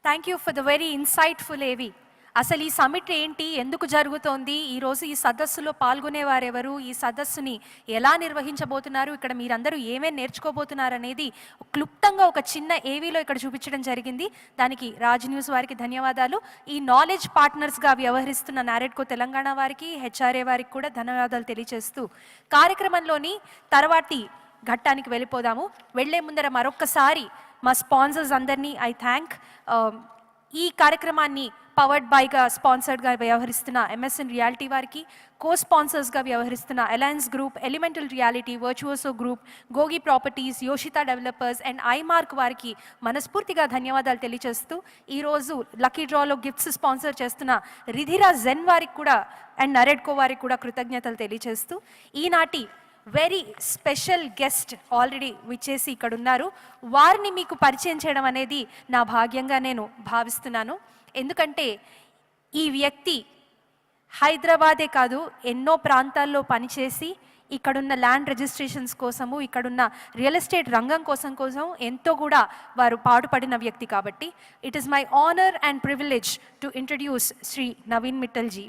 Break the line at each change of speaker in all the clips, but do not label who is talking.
Thank you for the very insightful ఏవి. అసలు ఈ సమిట్ ఏంటి, ఎందుకు జరుగుతోంది, ఈరోజు ఈ సదస్సులో పాల్గొనేవారెవరు, ఈ సదస్సుని ఎలా నిర్వహించబోతున్నారు, ఇక్కడ మీరందరూ ఏమేమి నేర్చుకోబోతున్నారు అనేది క్లుప్తంగా ఒక చిన్న ఏవీలో ఇక్కడ చూపించడం జరిగింది. దానికి రాజ్ న్యూస్ వారికి ధన్యవాదాలు. ఈ నాలెడ్జ్ పార్ట్నర్స్గా వ్యవహరిస్తున్న నారెడ్కో తెలంగాణ వారికి, హెచ్ఆర్ఏ వారికి కూడా ధన్యవాదాలు తెలియజేస్తూ కార్యక్రమంలోని తర్వాతి ఘట్టానికి వెళ్ళిపోదాము. వెళ్లే ముందర మరొక్కసారి మా స్పాన్సర్స్ అందరినీ ఐ థ్యాంక్. ఈ కార్యక్రమాన్ని పవర్డ్ బైగా స్పాన్సర్డ్గా వ్యవహరిస్తున్న ఎంఎస్ఎన్ రియాలిటీ వారికి, కో స్పాన్సర్స్గా వ్యవహరిస్తున్న alliance group, elemental reality, virtuoso group, Gogi properties, Yoshita developers and iMark వారికి మనస్ఫూర్తిగా ధన్యవాదాలు తెలియజేస్తూ, ఈరోజు లక్కీ డ్రాలో గిఫ్ట్స్ స్పాన్సర్ చేస్తున్న రిధిరా జెన్ వారికి కూడా అండ్ నరెడ్కో వారికి కూడా కృతజ్ఞతలు తెలియజేస్తూ, ఈనాటి వెరీ స్పెషల్ గెస్ట్ ఆల్రెడీ విచ్చేసి ఇక్కడ ఉన్నారు. వారిని మీకు పరిచయం చేయడం అనేది నా భాగ్యంగా నేను భావిస్తున్నాను. ఎందుకంటే ఈ వ్యక్తి హైదరాబాదే కాదు, ఎన్నో ప్రాంతాల్లో పనిచేసి ఇక్కడున్న ల్యాండ్ రిజిస్ట్రేషన్స్ కోసము, ఇక్కడున్న రియల్ ఎస్టేట్ రంగం కోసం ఎంతో కూడా వారు పాటుపడిన వ్యక్తి. కాబట్టి it is my honour and privilege to introduce Shri Naveen Mittal ji.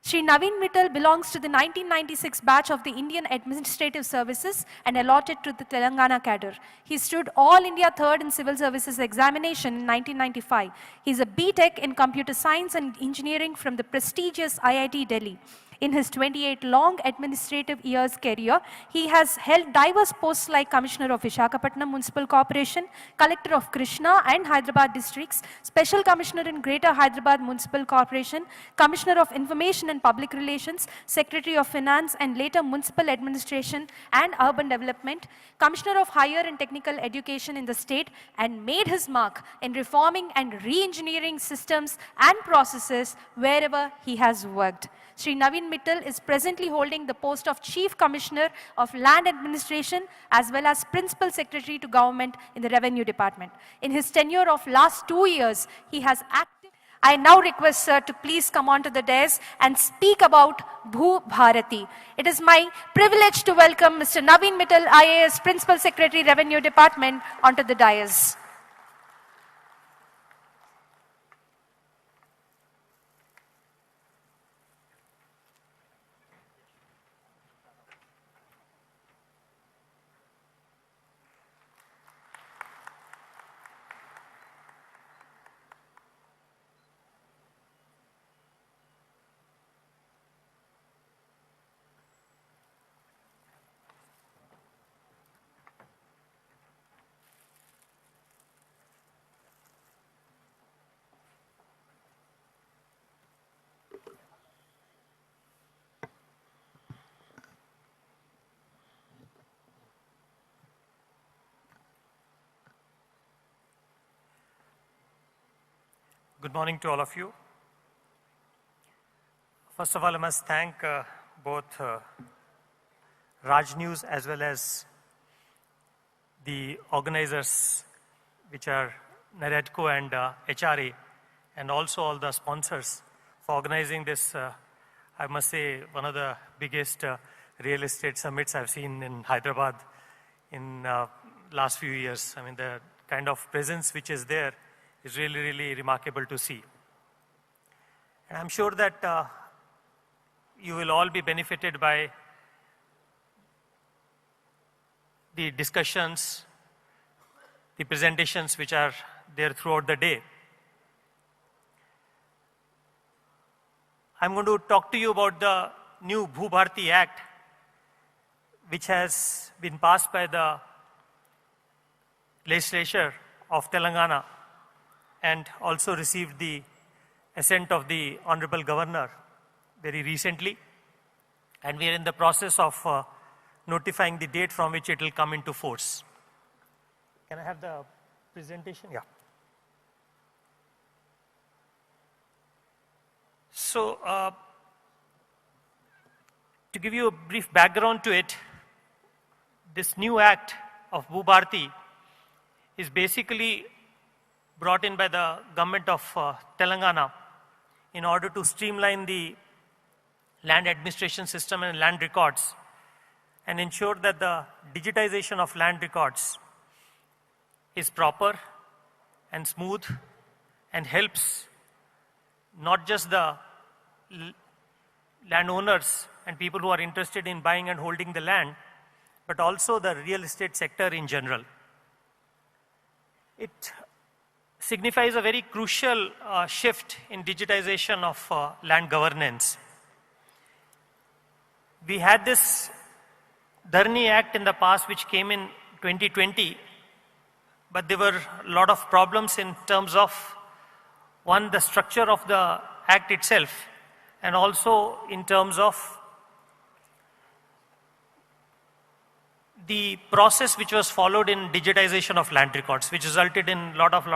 Shri Naveen Mittal belongs to the 1996 batch of the Indian Administrative Services and allotted to the Telangana cadre. He stood All India Third in Civil Services Examination in 1995. He is a B.Tech in Computer Science and Engineering from the prestigious IIT Delhi. In his 28 long administrative years career, he has held diverse posts like Commissioner of Visakhapatnam Municipal Corporation, Collector of Krishna and Hyderabad districts, Special Commissioner in Greater Hyderabad Municipal Corporation, Commissioner of Information and Public Relations, Secretary of Finance and later Municipal Administration and Urban Development, Commissioner of Higher and Technical Education in the state, and made his mark in reforming and re-engineering systems and processes wherever he has worked. Shri Naveen Mittal is presently holding the post of Chief Commissioner of Land Administration as well as Principal Secretary to Government in the Revenue Department. In his tenure of last 2 years, he has acted. I now request sir to please come on to the dais and speak about Bhu Bharati. It is my privilege to welcome Mr. Naveen Mittal IAS, Principal Secretary, Revenue Department, onto the dais.
Good morning to all of you. First of all, I must thank both Raj News as well as the organizers, which are Naredco and HRA, and also all the sponsors for organizing this, I must say, one of the biggest real estate summits I've seen in Hyderabad in last few years. I mean, the kind of presence which is there is really, really remarkable to see. And I'm sure that you will all be benefited by the discussions, the presentations which are there throughout the day. I'm going to talk to you about the new Bhu Bharati Act, which has been passed by the legislature of Telangana and also received the assent of the Honorable Governor very recently. And we are in the process of notifying the date from which it will come into force. Can I have the presentation? Yeah. So, to give you a brief background to it, this new act of Bhu Bharati is basically brought in by the government of Telangana in order to streamline the land administration system and land records and ensure that the digitization of land records is proper and smooth and helps not just the landowners and people who are interested in buying and holding the land, but also the real estate sector in general. It signifies a very crucial shift in digitization of land governance. We had this Dharni Act in the past which came in 2020, but there were a lot of problems in terms of, one, the structure of the act itself, and also in terms of the process which was followed in digitization of land records, which resulted in a lot of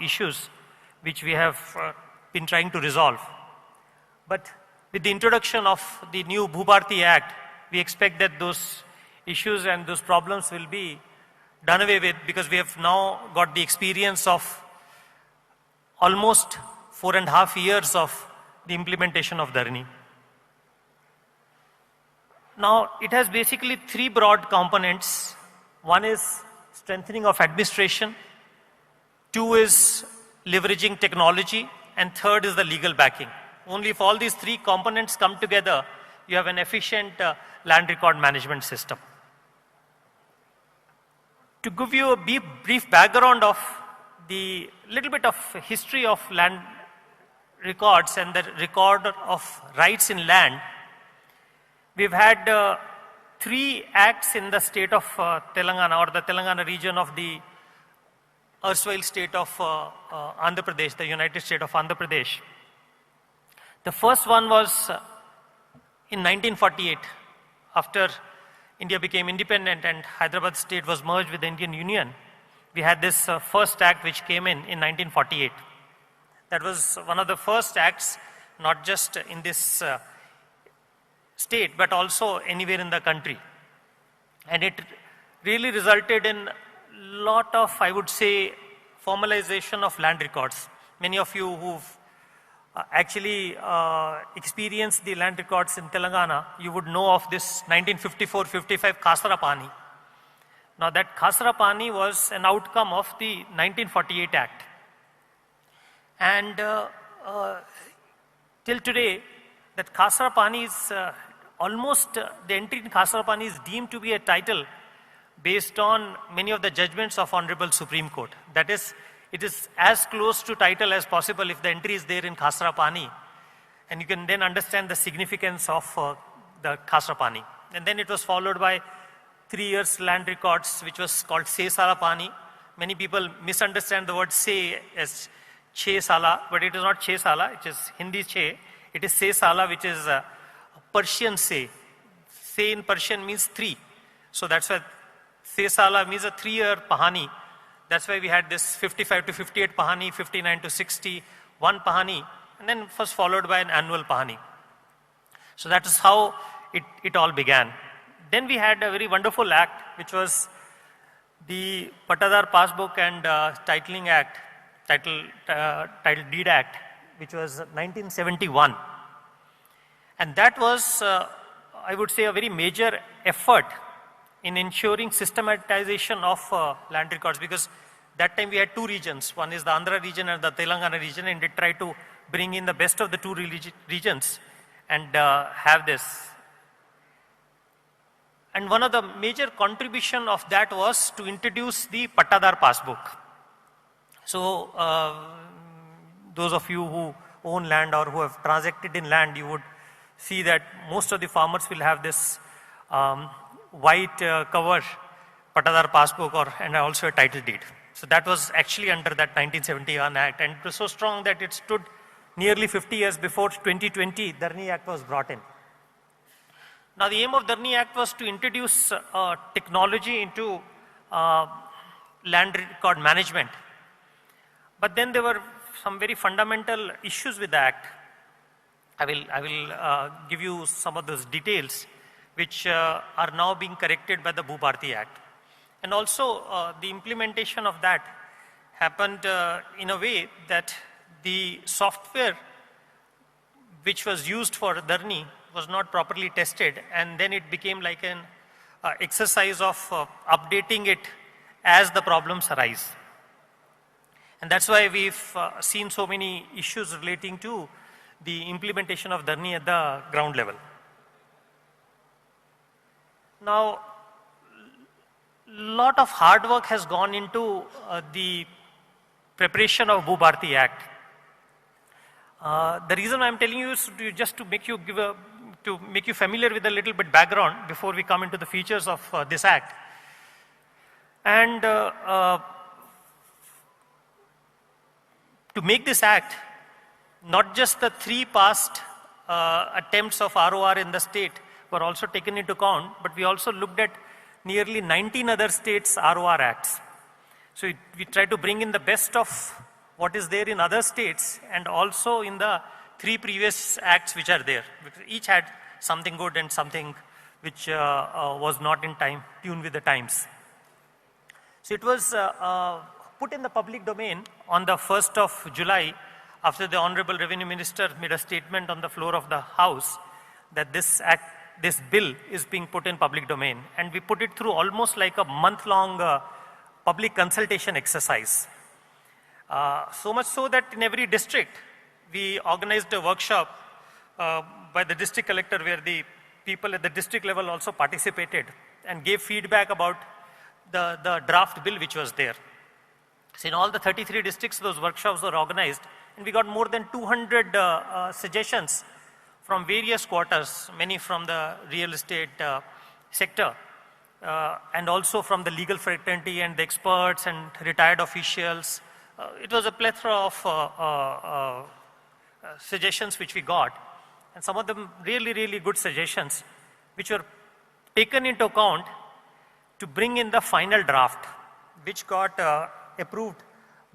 issues which we have been trying to resolve. But with the introduction of the new Bhubharti Act, we expect that those issues and those problems will be done away with, because we have now got the experience of almost 4.5 years of the implementation of Dharni. Now, it has basically 3 broad components. One is strengthening of administration, 2 is leveraging technology, and 3rd is the legal backing. Only if all these 3 components come together, you have an efficient land record management system. To give you a brief background of the little bit of history of land records and the record of rights in land, we've had 3 acts in the state of Telangana, or the Telangana region of the erstwhile state of Andhra Pradesh, the United State of Andhra Pradesh. The first one was in 1948, after India became independent and Hyderabad state was merged with the Indian Union. We had this first act which came in 1948. That was one of the first acts, not just in this state, but also anywhere in the country. And it really resulted in a lot of, I would say, formalization of land records. Many of you who've actually experienced the land records in Telangana, you would know of this 1954-55 Khasara Pani. Now that Khasara Pani was an outcome of the 1948 Act. And till today, that Khasara Pani is almost, the entry in Khasara Pani is deemed to be a title based on many of the judgments of Honorable Supreme Court. That is, it is as close to title as possible if the entry is there in Khasara Pani. And you can then understand the significance of the Khasara Pani. And then it was followed by 3 years land records, which was called Se Sala Pani. Many people misunderstand the word Se as Che Sala, but it is not Che Sala, it is Hindi Che. It is Se Sala, which is Persian Se. Se in Persian means 3. So that's why Se Sala means a 3-year Pahani. That's why we had this 55 to 58 Pahani, 59 to 61 Pahani, and then first followed by an annual Pahani. So that is how it all began. Then we had a very wonderful act, which was the Patadar Passbook and Titling Act, Title Deed Act, which was 1971. And that was, I would say, a very major effort in ensuring systematization of land records, because that time we had 2 regions. One is the Andhra region and the Telangana region, and they tried to bring in the best of the 2 regions and have this. And one of the major contribution of that was to introduce the Patadar Passbook. So those of you who own land or who have transacted in land, you would see that most of the farmers will have this white cover Patadar Passbook and also a title deed. So that was actually under that 1971 Act, and it was so strong that it stood nearly 50 years before 2020 Dharni Act was brought in. Now the aim of Dharni Act was to introduce technology into land record management. But then there were some very fundamental issues with the Act. I will give you some of those details which are now being corrected by the Bhubharti Act. And also the implementation of that happened in a way that the software which was used for Dharni was not properly tested, and then it became like an exercise of updating it as the problems arise. And that's why we've seen so many issues relating to the implementation of Dharni at the ground level. Now, lot of hard work has gone into the preparation of Bharti Act. The reason I'm telling you is just to make you familiar with a little bit background before we come into the features of this act. And to make this act, not just the 3 past attempts of ROR in the state were also taken into account, but we also looked at nearly 19 other states' ROR acts. So we try to bring in the best of what is there in other states and also in the 3 previous acts which are there. Because each had something good and something which was not in tune with the times. So it was put in the public domain on the 1st of July after the Honorable Revenue Minister made a statement on the floor of the House that this bill is being put in public domain. And we put it through almost like a month-long public consultation exercise. So much so that in every district, we organized a workshop by the district collector where the people at the district level also participated and gave feedback about the draft bill which was there. So in all the 33 districts, those workshops were organized, and we got more than 200 suggestions from various quarters, many from the real estate sector, and also from the legal fraternity and the experts and retired officials. It was a plethora of suggestions which we got, and some of them really, really good suggestions, which were taken into account to bring in the final draft, which got approved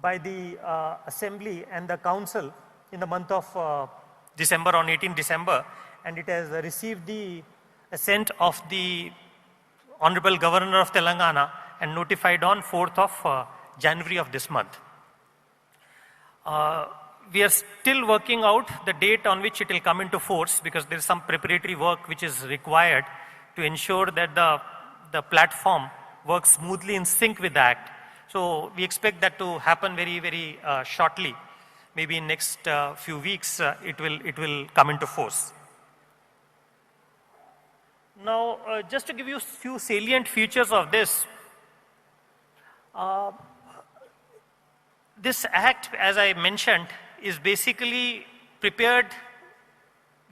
by the Assembly and the Council in the month of December, on 18 December, and it has received the assent of the Honorable Governor of Telangana and notified on 4th of January of this month. We are still working out the date on which it will come into force because there is some preparatory work which is required to ensure that the platform works smoothly in sync with the Act. So we expect that to happen very, very shortly. Maybe in next few weeks, it will come into force. Now, just to give you a few salient features of this, this act, as I mentioned, is basically prepared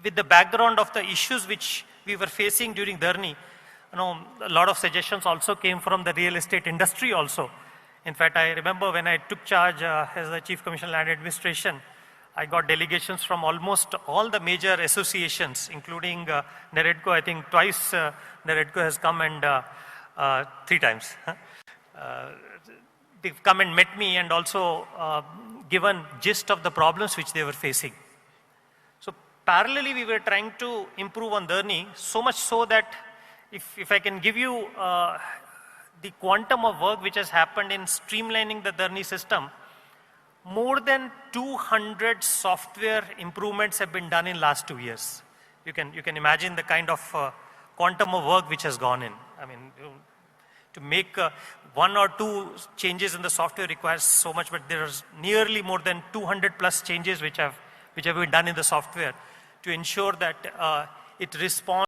with the background of the issues which we were facing during Dharni. You know, a lot of suggestions also came from the real estate industry also. In fact, I remember when I took charge as the Chief Commissioner Land Administration, I got delegations from almost all the major associations, including NAREDCO. I think twice NAREDCO has come and 3 times. They've come and met me and also given gist of the problems which they were facing. So parallelly, we were trying to improve on Dharni, so much so that if I can give you the quantum of work which has happened in streamlining the Dharni system, more than 200 software improvements have been done in last 2 years. You can imagine the kind of quantum of work which has gone in. I mean, to make 1 or 2 changes in the software requires so much, but there is nearly more than 200 plus changes which have been done in the software to ensure that it responds